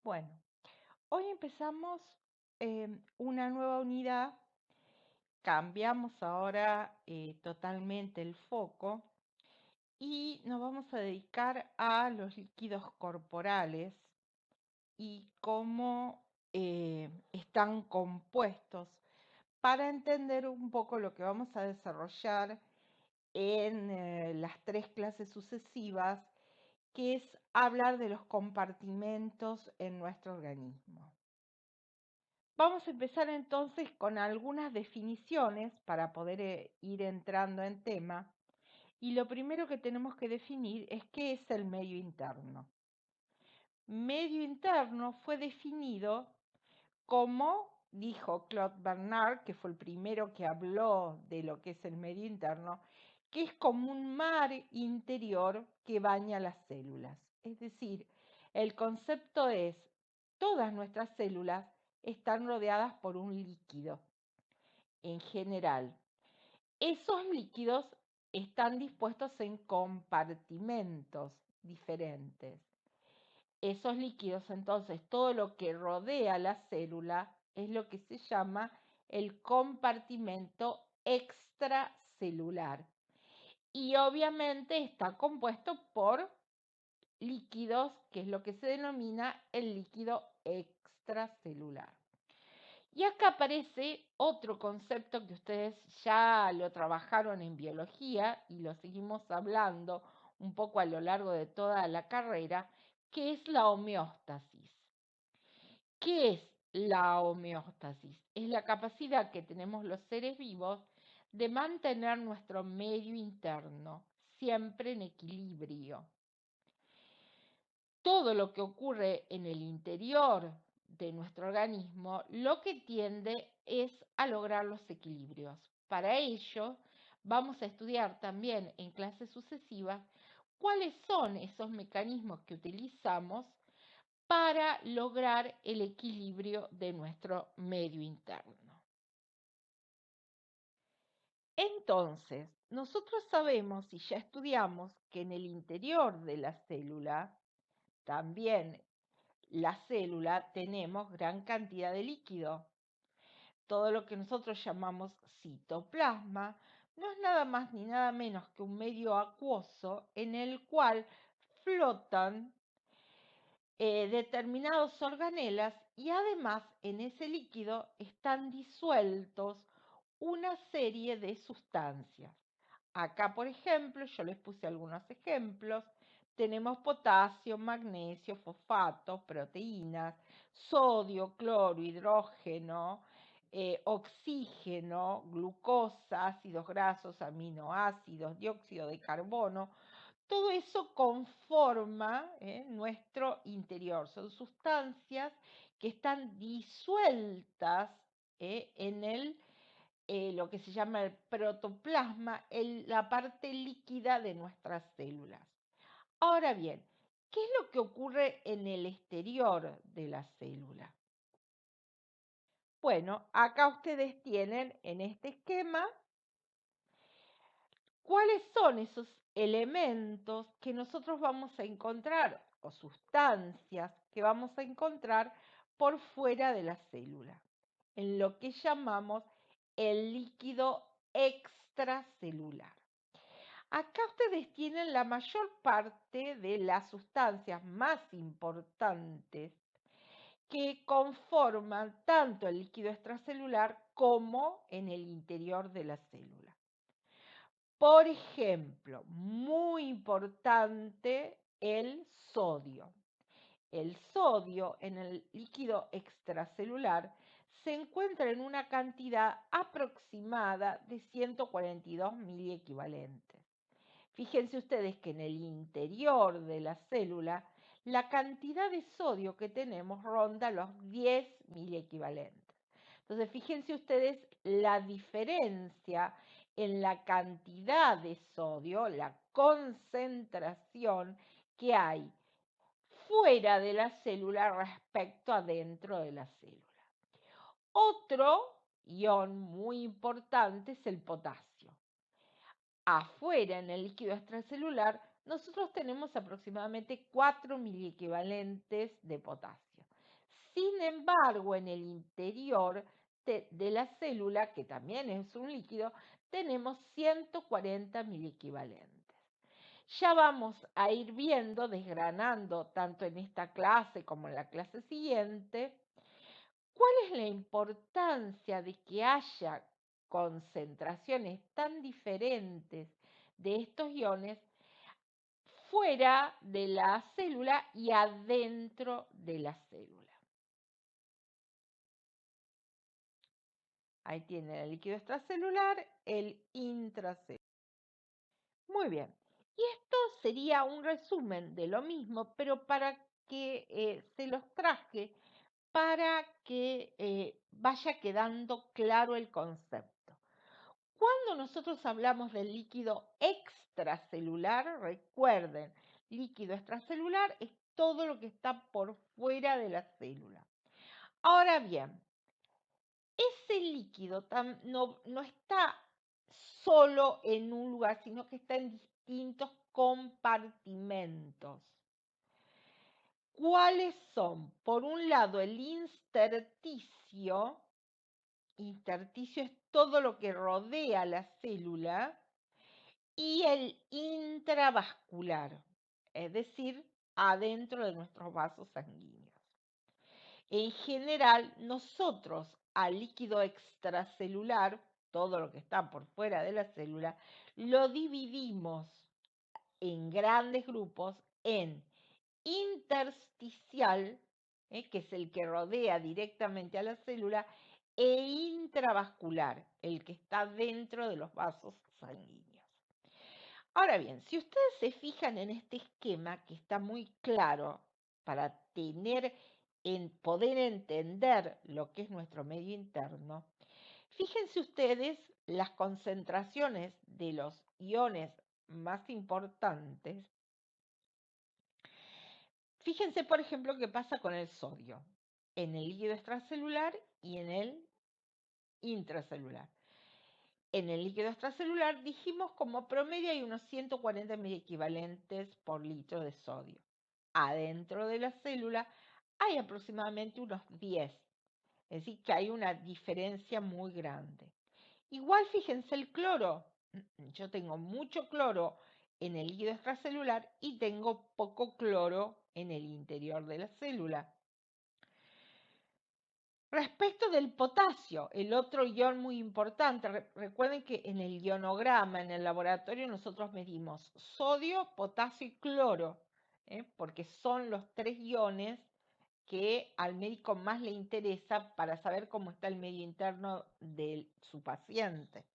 Bueno, hoy empezamos una nueva unidad, cambiamos ahora totalmente el foco y nos vamos a dedicar a los líquidos corporales y cómo están compuestos para entender un poco lo que vamos a desarrollar en las 3 clases sucesivas, que es hablar de los compartimentos en nuestro organismo. Vamos a empezar entonces con algunas definiciones para poder ir entrando en tema. Y lo primero que tenemos que definir es qué es el medio interno. Medio interno fue definido como, dijo Claude Bernard, que fue el primero que habló de lo que es el medio interno, que es como un mar interior que baña las células. Es decir, el concepto es, todas nuestras células están rodeadas por un líquido en general. Esos líquidos están dispuestos en compartimentos diferentes. Esos líquidos, entonces, todo lo que rodea la célula es lo que se llama el compartimento extracelular. Y obviamente está compuesto por líquidos, que es lo que se denomina el líquido extracelular. Y acá aparece otro concepto que ustedes ya lo trabajaron en biología y lo seguimos hablando un poco a lo largo de toda la carrera, que es la homeostasis. ¿Qué es la homeostasis? Es la capacidad que tenemos los seres vivos de mantener nuestro medio interno siempre en equilibrio. Todo lo que ocurre en el interior de nuestro organismo lo que tiende es a lograr los equilibrios. Para ello, vamos a estudiar también en clases sucesivas cuáles son esos mecanismos que utilizamos para lograr el equilibrio de nuestro medio interno. Entonces, nosotros sabemos y ya estudiamos que en el interior de la célula, también la célula, tenemos gran cantidad de líquido. Todo lo que nosotros llamamos citoplasma no es nada más ni nada menos que un medio acuoso en el cual flotan determinados organelas y además en ese líquido están disueltos una serie de sustancias. Acá, por ejemplo, yo les puse algunos ejemplos. Tenemos potasio, magnesio, fosfatos, proteínas, sodio, cloro, hidrógeno, oxígeno, glucosa, ácidos grasos, aminoácidos, dióxido de carbono. Todo eso conforma nuestro interior. Son sustancias que están disueltas en lo que se llama el protoplasma, la parte líquida de nuestras células. Ahora bien, ¿qué es lo que ocurre en el exterior de la célula? Bueno, acá ustedes tienen en este esquema cuáles son esos elementos que nosotros vamos a encontrar o sustancias que vamos a encontrar por fuera de la célula, en lo que llamamos el líquido extracelular. Acá ustedes tienen la mayor parte de las sustancias más importantes que conforman tanto el líquido extracelular como en el interior de la célula. Por ejemplo, muy importante, el sodio. El sodio en el líquido extracelular se encuentra en una cantidad aproximada de 142 miliequivalentes. Fíjense ustedes que en el interior de la célula la cantidad de sodio que tenemos ronda los 10 miliequivalentes. Entonces, fíjense ustedes la diferencia en la cantidad de sodio, la concentración que hay fuera de la célula respecto a dentro de la célula. Otro ion muy importante es el potasio. Afuera, en el líquido extracelular, nosotros tenemos aproximadamente 4 miliequivalentes de potasio. Sin embargo, en el interior de la célula, que también es un líquido, tenemos 140 miliequivalentes. Ya vamos a ir viendo, desgranando, tanto en esta clase como en la clase siguiente, cuál es la importancia de que haya concentraciones tan diferentes de estos iones fuera de la célula y adentro de la célula. Ahí tienen el líquido extracelular, el intracelular. Muy bien. Y esto sería un resumen de lo mismo, pero para que se los traje para que vaya quedando claro el concepto. Cuando nosotros hablamos del líquido extracelular, recuerden, líquido extracelular es todo lo que está por fuera de la célula. Ahora bien, ese líquido no está solo en un lugar, sino que está en distintos compartimentos. ¿Cuáles son? Por un lado, el intersticio. Intersticio es todo lo que rodea la célula. Y el intravascular, es decir, adentro de nuestros vasos sanguíneos. En general, nosotros al líquido extracelular, todo lo que está por fuera de la célula, lo dividimos en grandes grupos en intersticial, que es el que rodea directamente a la célula, e intravascular, el que está dentro de los vasos sanguíneos. Ahora bien, si ustedes se fijan en este esquema que está muy claro para poder entender lo que es nuestro medio interno, fíjense ustedes las concentraciones de los iones más importantes. Fíjense, por ejemplo, qué pasa con el sodio en el líquido extracelular y en el intracelular. En el líquido extracelular dijimos como promedio hay unos 140 miliequivalentes por litro de sodio. Adentro de la célula hay aproximadamente unos 10, es decir, que hay una diferencia muy grande. Igual fíjense el cloro. Yo tengo mucho cloro en el líquido extracelular y tengo poco cloro en el interior de la célula. Respecto del potasio, el otro ion muy importante, recuerden que en el ionograma, en el laboratorio, nosotros medimos sodio, potasio y cloro, porque son los tres iones que al médico más le interesa para saber cómo está el medio interno de su paciente.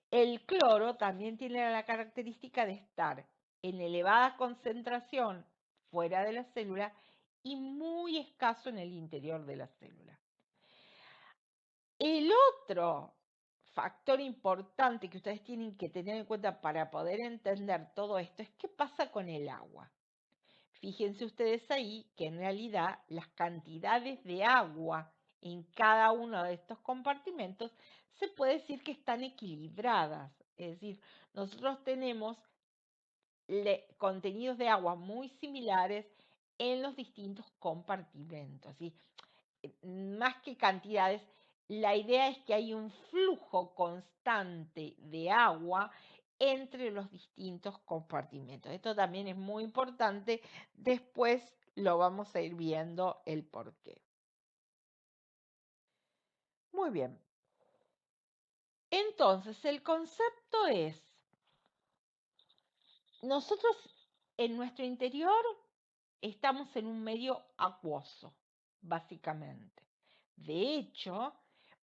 El cloro también tiene la característica de estar en elevada concentración fuera de la célula y muy escaso en el interior de la célula. El otro factor importante que ustedes tienen que tener en cuenta para poder entender todo esto es qué pasa con el agua. Fíjense ustedes ahí que en realidad las cantidades de agua en cada uno de estos compartimentos se puede decir que están equilibradas. Es decir, nosotros tenemos contenidos de agua muy similares en los distintos compartimentos. ¿Sí? Más que cantidades, la idea es que hay un flujo constante de agua entre los distintos compartimentos. Esto también es muy importante, después lo vamos a ir viendo el porqué. Muy bien. Entonces, el concepto es, nosotros en nuestro interior estamos en un medio acuoso, básicamente. De hecho,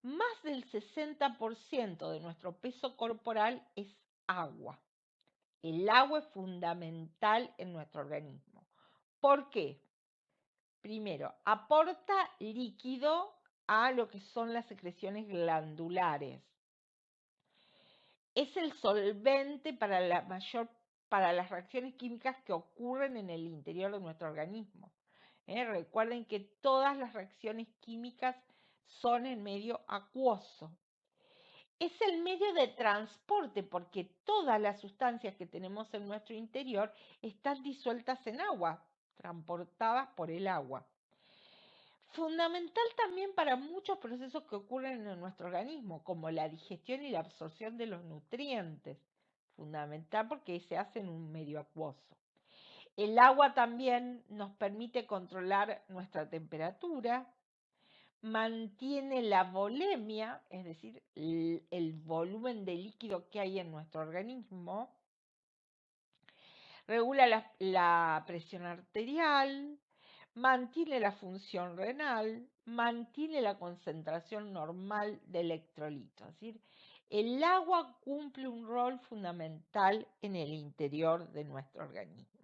más del 60% de nuestro peso corporal es agua. El agua es fundamental en nuestro organismo. ¿Por qué? Primero, aporta líquido a lo que son las secreciones glandulares. Es el solvente para las reacciones químicas que ocurren en el interior de nuestro organismo. Recuerden que todas las reacciones químicas son en medio acuoso. Es el medio de transporte porque todas las sustancias que tenemos en nuestro interior están disueltas en agua, transportadas por el agua. fundamental también para muchos procesos que ocurren en nuestro organismo, como la digestión y la absorción de los nutrientes. Fundamental porque se hace en un medio acuoso. El agua también nos permite controlar nuestra temperatura, mantiene la volemia, es decir, el volumen de líquido que hay en nuestro organismo, regula la presión arterial, mantiene la función renal, mantiene la concentración normal de electrolitos. Es decir, el agua cumple un rol fundamental en el interior de nuestro organismo.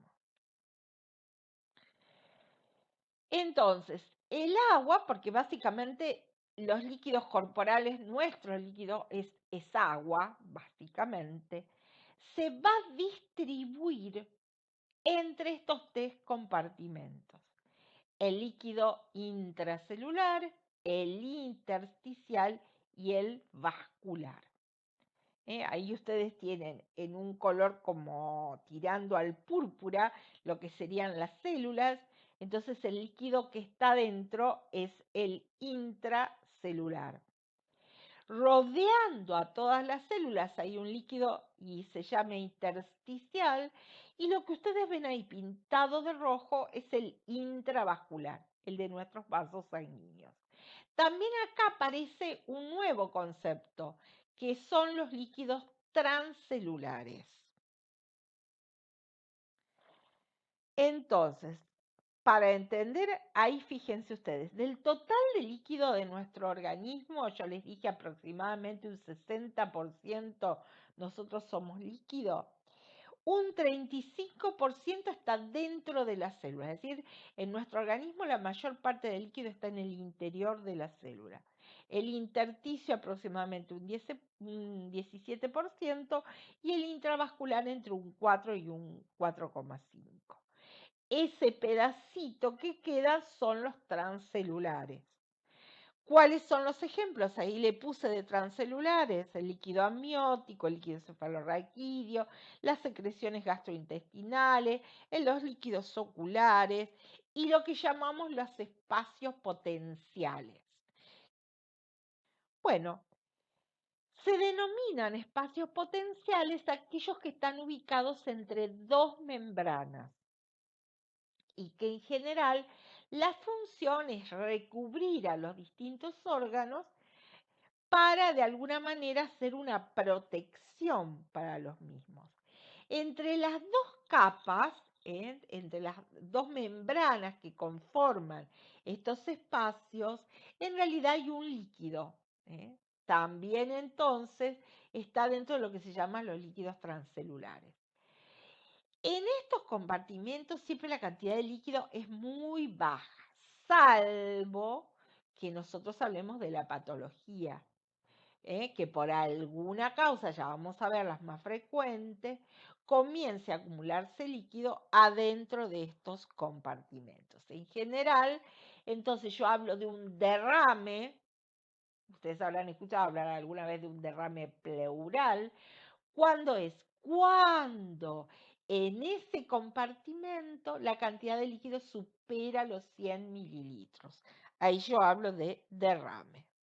Entonces, el agua, porque básicamente los líquidos corporales, nuestro líquido es agua, básicamente, se va a distribuir entre estos tres compartimentos: el líquido intracelular, el intersticial y el vascular. Ahí ustedes tienen en un color como tirando al púrpura lo que serían las células. Entonces el líquido que está dentro es el intracelular. Rodeando a todas las células hay un líquido y se llama intersticial, y lo que ustedes ven ahí pintado de rojo es el intravascular, el de nuestros vasos sanguíneos. También acá aparece un nuevo concepto, que son los líquidos transcelulares. Entonces, para entender, ahí fíjense ustedes, del total de líquido de nuestro organismo, yo les dije aproximadamente un 60% nosotros somos líquido, un 35% está dentro de las células. Es decir, en nuestro organismo la mayor parte del líquido está en el interior de la célula. El intersticio aproximadamente un 17% y el intravascular entre un 4 y un 4,5. Ese pedacito que queda son los transcelulares. ¿Cuáles son los ejemplos? Ahí le puse de transcelulares: el líquido amniótico, el líquido cefalorraquídeo, las secreciones gastrointestinales, los líquidos oculares y lo que llamamos los espacios potenciales. Bueno, se denominan espacios potenciales aquellos que están ubicados entre dos membranas y que en general la función es recubrir a los distintos órganos para de alguna manera hacer una protección para los mismos. Entre las dos capas, entre las dos membranas que conforman estos espacios, en realidad hay un líquido. También entonces está dentro de lo que se llaman los líquidos transcelulares. En estos compartimentos siempre la cantidad de líquido es muy baja, salvo que nosotros hablemos de la patología, que por alguna causa, ya vamos a ver las más frecuentes, comience a acumularse líquido adentro de estos compartimentos. En general, entonces yo hablo de un derrame. Ustedes habrán escuchado hablar alguna vez de un derrame pleural. ¿Cuándo es? Cuando en ese compartimento la cantidad de líquido supera los 100 mililitros. Ahí yo hablo de derrame.